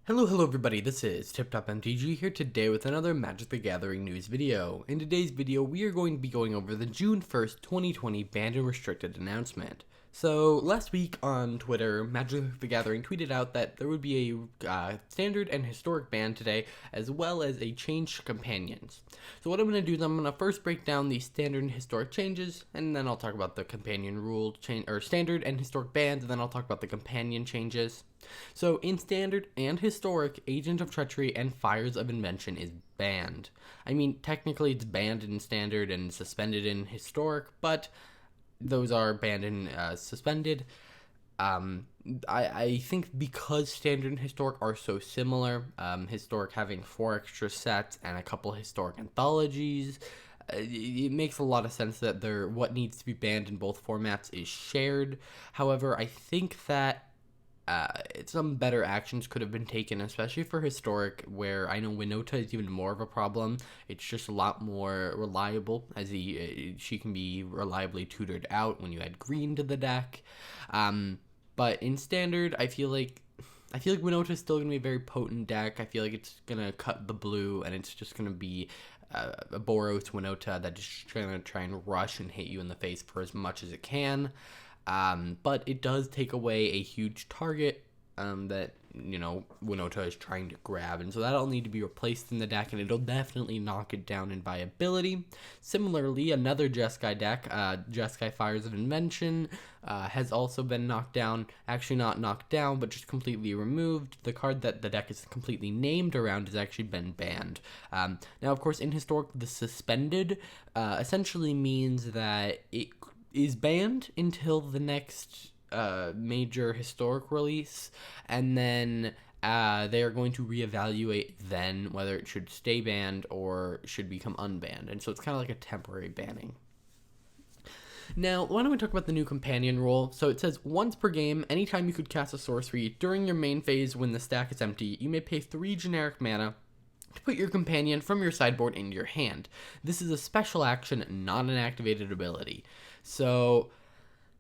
Hello everybody, this is TipTopMTG here today with another Magic the Gathering news video. In today's video, we are going to be going over the June 1st, 2020 banned and restricted announcement. So, last week on Twitter, Magic the Gathering tweeted out that there would be a standard and historic ban today, as well as a change to companions. So what I'm going to do is I'm going to first break down the standard and historic changes, and then I'll talk about the companion rule change, or standard and historic bans, and then I'll talk about the companion changes. So, in Standard and Historic, Agent of Treachery and Fires of Invention is banned. I mean, technically it's banned in Standard and suspended in Historic, but those are banned and suspended. I think because Standard and Historic are so similar, Historic having 4 extra sets and a couple Historic anthologies, it makes a lot of sense that what needs to be banned in both formats is shared. However, I think that some better actions could have been taken, especially for Historic, where I know Winota is even more of a problem. It's just a lot more reliable, as she can be reliably tutored out when you add green to the deck. But in Standard, I feel like Winota is still going to be a very potent deck. I feel like it's going to cut the blue, and it's just going to be a Boros Winota that just going to try and rush and hit you in the face for as much as it can. But it does take away a huge target that, Winota is trying to grab. And so that'll need to be replaced in the deck, and it'll definitely knock it down in viability. Similarly, another Jeskai deck, Jeskai Fires of Invention, has also been knocked down. Actually not knocked down, but just completely removed. The card that the deck is completely named around has actually been banned. Now, of course, in Historic, the suspended essentially means that it is banned until the next major Historic release, and then they are going to reevaluate then whether it should stay banned or should become unbanned, and so it's kind of like a temporary banning. Now, why don't we talk about the new companion rule? So it says, once per game, anytime you could cast a sorcery during your main phase when the stack is empty, you may pay 3 generic mana to put your companion from your sideboard into your hand. This is a special action, not an activated ability. So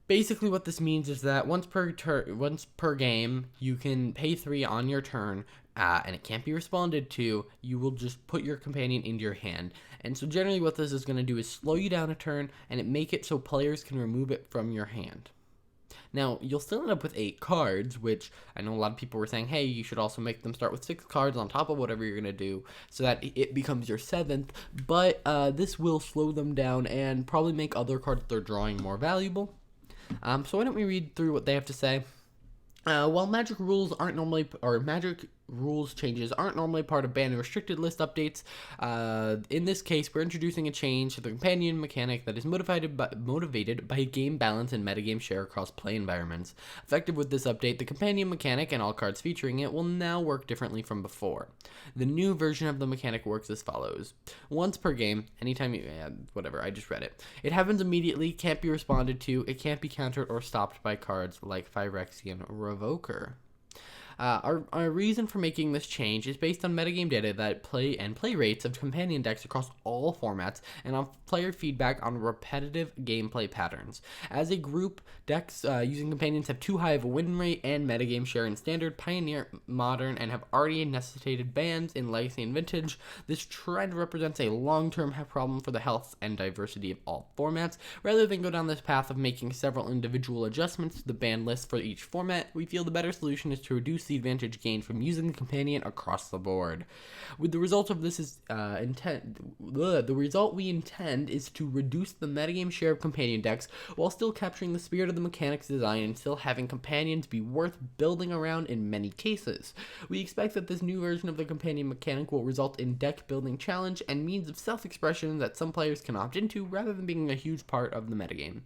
basically what this means is that once per game, you can pay 3 on your turn, and it can't be responded to. You will just put your companion into your hand. And so generally what this is going to do is slow you down a turn, and it make it so players can remove it from your hand. Now, you'll still end up with 8 cards, which I know a lot of people were saying, hey, you should also make them start with 6 cards on top of whatever you're going to do, so that it becomes your 7th, but this will slow them down and probably make other cards they're drawing more valuable. So why don't we read through what they have to say? While Magic rules changes aren't normally part of banned and restricted list updates, in this case, we're introducing a change to the companion mechanic that is motivated by game balance and metagame share across play environments. Effective with this update, the companion mechanic and all cards featuring it will now work differently from before. The new version of the mechanic works as follows. Once per game, anytime you... whatever, I just read it. It happens immediately, can't be responded to, it can't be countered or stopped by cards like Phyrexian Revoker. Our reason for making this change is based on metagame data that play rates of companion decks across all formats and on player feedback on repetitive gameplay patterns. As a group, decks using companions have too high of a win rate and metagame share in Standard, Pioneer, Modern, and have already necessitated bans in Legacy and Vintage. This trend represents a long-term problem for the health and diversity of all formats. Rather than go down this path of making several individual adjustments to the ban list for each format, we feel the better solution is to reduce the advantage gained from using the companion across the board. With the result of this is the result we intend is to reduce the metagame share of companion decks while still capturing the spirit of the mechanics design and still having companions be worth building around in many cases. We expect that this new version of the companion mechanic will result in deck building challenge and means of self-expression that some players can opt into rather than being a huge part of the metagame.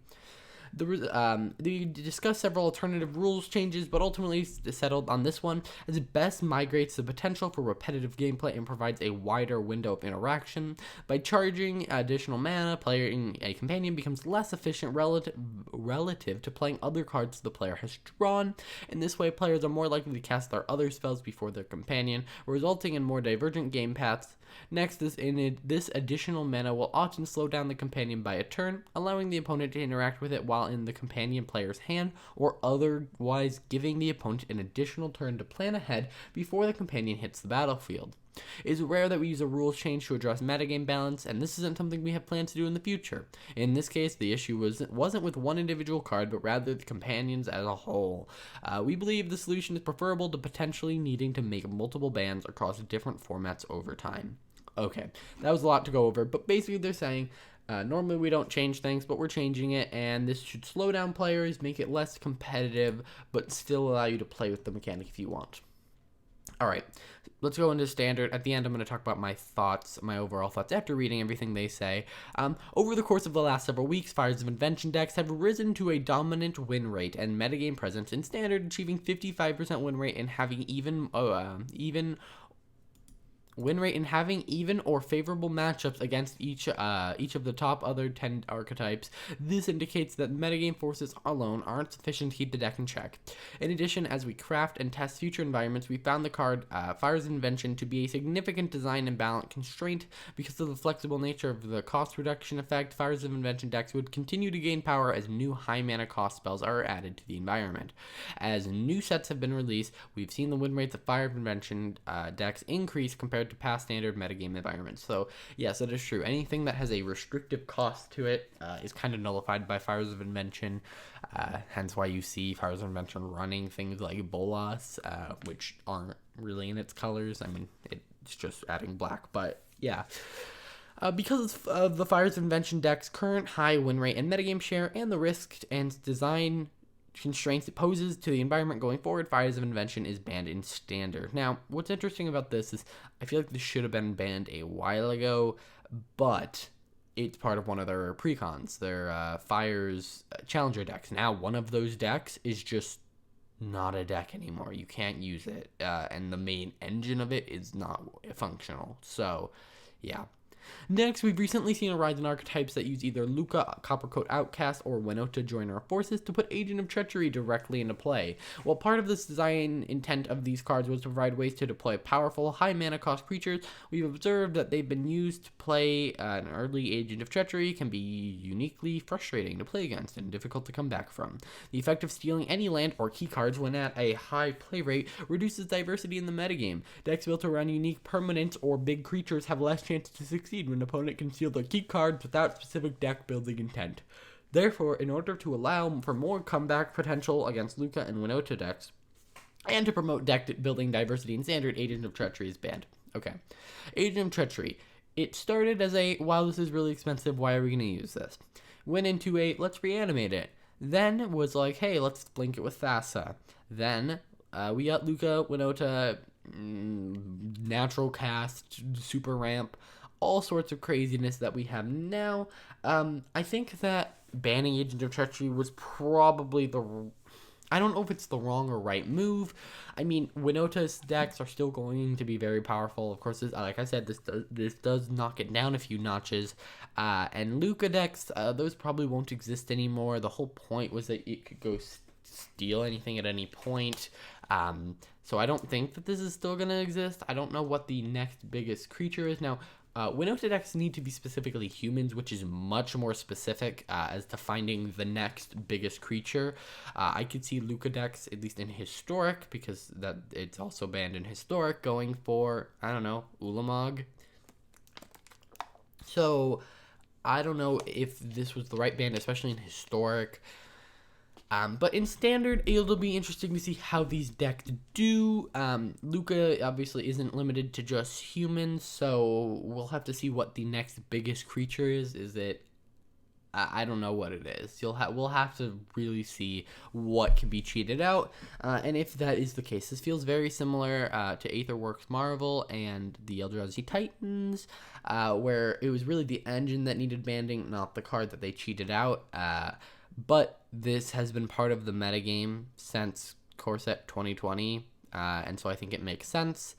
They discussed several alternative rules changes, but ultimately settled on this one, as it best migrates the potential for repetitive gameplay and provides a wider window of interaction. By charging additional mana, playing a companion becomes less efficient relative to playing other cards the player has drawn. In this way, players are more likely to cast their other spells before their companion, resulting in more divergent game paths. Next, this additional mana will often slow down the companion by a turn, allowing the opponent to interact with it while while in the companion player's hand, or otherwise giving the opponent an additional turn to plan ahead before the companion hits the battlefield. It is rare that we use a rules change to address metagame balance, and this isn't something we have planned to do in the future. In this case, the issue wasn't with one individual card, but rather the companions as a whole. We believe the solution is preferable to potentially needing to make multiple bans across different formats over time. Okay, that was a lot to go over, but basically they're saying, normally we don't change things, but we're changing it, and this should slow down players, make it less competitive, but still allow you to play with the mechanic if you want. Alright, let's go into standard. At the end, I'm going to talk about my thoughts, my overall thoughts after reading everything they say. Over the course of the last several weeks, Fires of Invention decks have risen to a dominant win rate and metagame presence in standard, achieving 55% win rate and having even or favorable matchups against each of the top other 10 archetypes. This indicates that metagame forces alone aren't sufficient to keep the deck in check. In addition, as we craft and test future environments, we found the card Fires of Invention to be a significant design and balance constraint. Because of the flexible nature of the cost reduction effect, Fires of Invention decks would continue to gain power as new high mana cost spells are added to the environment. As new sets have been released, we've seen the win rates of Fire of Invention decks increase compared to past standard metagame environments. So yes, that is true. Anything that has a restrictive cost to it is kind of nullified by Fires of Invention, hence why you see Fires of Invention running things like Bolas, which aren't really in its colors. I mean, it's just adding black, but yeah. Because of the Fires of Invention deck's current high win rate and metagame share, and the risk and design constraints it poses to the environment going forward, Fires of Invention is banned in standard. Now, what's interesting about this is I feel like this should have been banned a while ago, but it's part of one of their precons, their Fires Challenger decks. Now, one of those decks is just not a deck anymore. You can't use it, and the main engine of it is not functional. So, yeah. Next, we've recently seen a rise in archetypes that use either Luca, Coppercoat Outcast, or Winota join our forces to put Agent of Treachery directly into play. While part of this design intent of these cards was to provide ways to deploy powerful, high mana cost creatures, we've observed that they've been used to play an early Agent of Treachery can be uniquely frustrating to play against and difficult to come back from. The effect of stealing any land or key cards when at a high play rate reduces diversity in the metagame. Decks built around unique permanents or big creatures have less chance to succeed when an opponent can steal their key cards without specific deck building intent. Therefore, in order to allow for more comeback potential against Luca and Winota decks, and to promote deck building diversity in standard, Agent of Treachery is banned. Okay. Agent of Treachery. It started as a, wow, this is really expensive, why are we going to use this? Went into a, let's reanimate it. Then was like, hey, let's blink it with Thassa. Then we got Luca, Winota, natural cast, super ramp, all sorts of craziness that we have now. I think that banning Agent of Treachery was probably I don't know if it's the wrong or right move. I mean, Winota's decks are still going to be very powerful. Of course, like I said, this does knock it down a few notches. And Luca decks, those probably won't exist anymore. The whole point was that it could go steal anything at any point. So I don't think that this is still going to exist. I don't know what the next biggest creature is. Now, Winota decks need to be specifically humans, which is much more specific as to finding the next biggest creature. I could see Luca decks, at least in Historic, because that it's also banned in Historic, going for, I don't know, Ulamog. So, I don't know if this was the right ban, especially in Historic. But in Standard, it'll be interesting to see how these decks do. Luca obviously isn't limited to just humans, so we'll have to see what the next biggest creature is. Is it? I don't know what it is. We'll have to really see what can be cheated out, and if that is the case, this feels very similar to Aetherworks Marvel and the Eldrazi Titans, where it was really the engine that needed banning, not the card that they cheated out. But this has been part of the metagame since Core Set 2020, and so I think it makes sense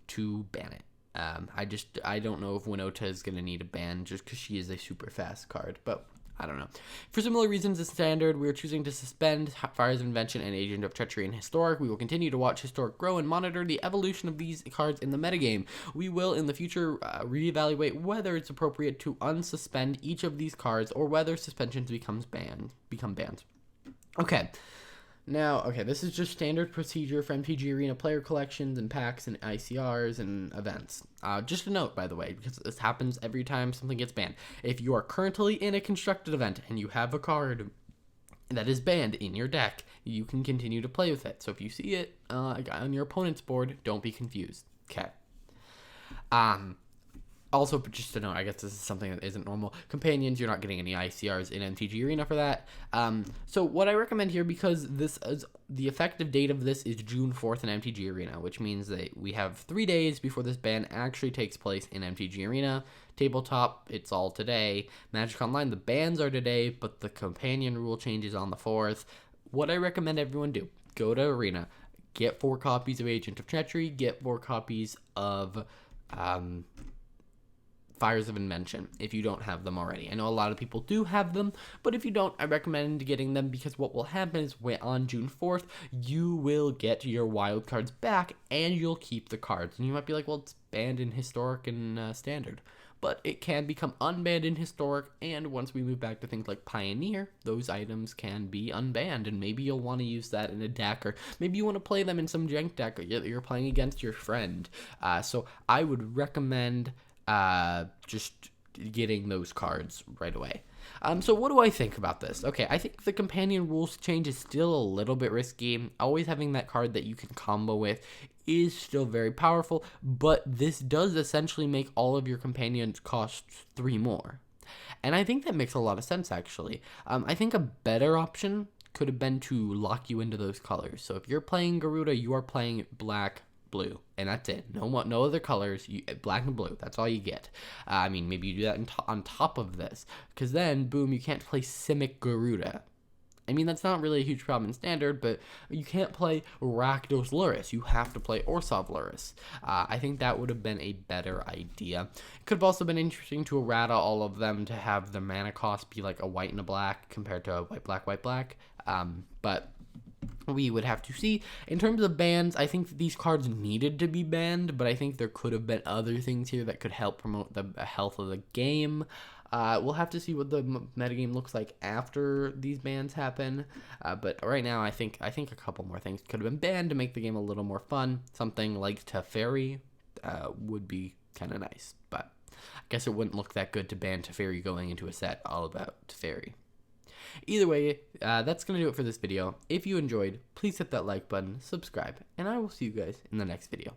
to ban it. I don't know if Winota is going to need a ban just because she is a super fast card, but I don't know. For similar reasons as Standard, we are choosing to suspend Fires of Invention and Agent of Treachery in Historic. We will continue to watch Historic grow and monitor the evolution of these cards in the metagame. We will, in the future, reevaluate whether it's appropriate to unsuspend each of these cards or whether suspensions become bans. Okay. Now, this is just standard procedure for MTG Arena player collections and packs and ICRs and events. Just a note, by the way, because this happens every time something gets banned. If you are currently in a constructed event and you have a card that is banned in your deck, you can continue to play with it. So if you see it on your opponent's board, don't be confused. Okay. Also, just to note, I guess this is something that isn't normal. Companions, you're not getting any ICRs in MTG Arena for that. So what I recommend here, because this is the effective date of this is June 4th in MTG Arena, which means that we have 3 days before this ban actually takes place in MTG Arena. Tabletop, it's all today. Magic Online, the bans are today, but the companion rule changes on the 4th. What I recommend everyone do, go to Arena, get 4 copies of Agent of Treachery, get 4 copies of Fires of Invention if you don't have them already. I know a lot of people do have them, but if you don't, I recommend getting them, because what will happen is on June 4th, you will get your wild cards back and you'll keep the cards. And you might be like, well, it's banned in Historic and Standard. But it can become unbanned in Historic, and once we move back to things like Pioneer, those items can be unbanned, and maybe you'll want to use that in a deck, or maybe you want to play them in some jank deck, or you're playing against your friend. So I would recommend just getting those cards right away. So what do I think about this? Okay, I think the companion rules change is still a little bit risky. Always having that card that you can combo with is still very powerful, but this does essentially make all of your companions cost 3 more. And I think that makes a lot of sense, actually. I think a better option could have been to lock you into those colors. So if you're playing Garuda, you are playing black, blue, and that's it. No other colors. Black and blue. That's all you get. I mean, maybe you do that on top of this, because then, boom, you can't play Simic Garuda. I mean, that's not really a huge problem in Standard, but you can't play Rakdos Lurrus. You have to play Orsov Lurrus. I think that would have been a better idea. It could have also been interesting to errata all of them to have the mana cost be like a white and a black compared to a white, black. But we would have to see. In terms of bans, I think these cards needed to be banned, but I think there could have been other things here that could help promote the health of the game. We'll have to see what the metagame looks like after these bans happen. But right now, I think a couple more things could have been banned to make the game a little more fun. Something like Teferi would be kind of nice, but I guess it wouldn't look that good to ban Teferi going into a set all about Teferi. Either way, that's going to do it for this video. If you enjoyed, please hit that like button, subscribe, and I will see you guys in the next video.